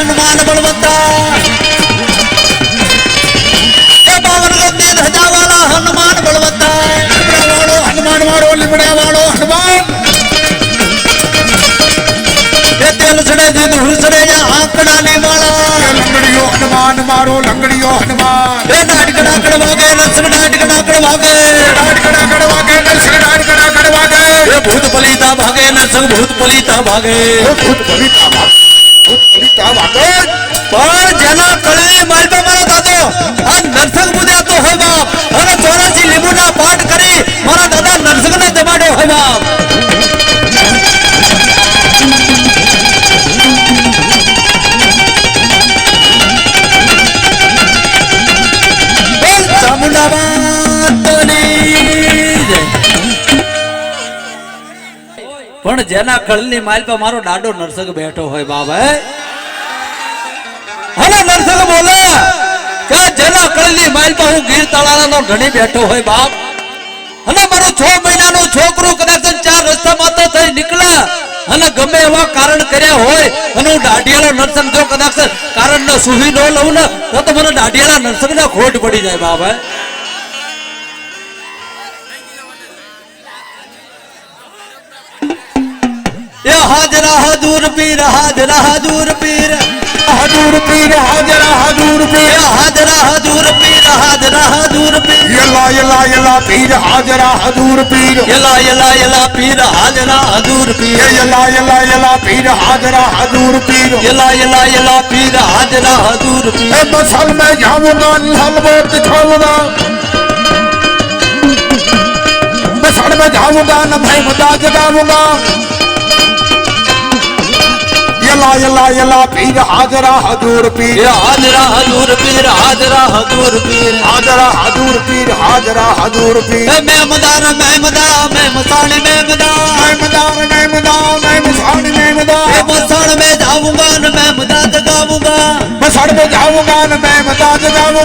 हनुमान बलवंता बावन गति ध्वजा वाला हनुमान बलवंता हनुमान मारो लिबड़ा वालो हनुमान तेल सड़े दूध हुसड़े या आंकड़ा ने वाला लंगड़ियो हनुमान मारो लंगड़ियो हनुमान नाटकड़ा कड़वागे नरसिंह नाटकड़ा कड़वागे भूत पलीता भागे नरसिंह भूत पलीता भागे पर जना कळे मालपा मारो दादो आ नरसिंह बुद्या तो होय बाप અને 84 લીંબુના પાઠ કરી મારા દાદા નરસિંહને જમાડે હોય બાપ પણ જેના કળની માલ પર મારો દાડો નરસિંહ બેઠો હોય બાબા હલો નરસિંહ બોલે કે જેના કળની માલ પર હું ગીર તળાળાનો ધણી બેઠો હોય બાપ અને મારો 6 મહિનાનો છોકરો કદાચ 4 રસ્તામાં તો થઈ નીકળે અને ગમે એવા કારણ કર્યા હોય અને હું દાઢિયાળા નરસિંહ જો કદાચ કારણ ન સુહી ન લઉં ને તો મને દાઢિયાળા નરસિંહને ખોટ પડી જાય બાબા हाजरा हजूर पीर हाजरा हजूर पीर हजूर पीर हाजरा हजूर पीर हाजरा हजूर पीर हाजरा हजूर पीर यला यला यला पीर हाजरा हजूर पीर यला यला यला पीर हाजरा हजूर पीर यला यला यला पीर हाजरा हजूर पीर यला यला यला पीर हाजरा हजूर पीर मसल में जाऊंगा हलवा दिखाऊंगा मसल में जाऊंगा न भाई मदा जगाऊंगा यला यला यला पीर हाजरा हजूर पीर हाजरा हजूर पीर हाजरा हजूर पीर हाजरा हजूर पीर हाजरा हजूर पीर मैं मदार मैं मदा मैं मसाने मैं मदा मैं मदार मैं मदा मैं मसाने मैं मदा मसाण में जाऊंगा न मैं मदा जगाऊंगा मसाण में जाऊंगा न मैं मदा जगाऊंगा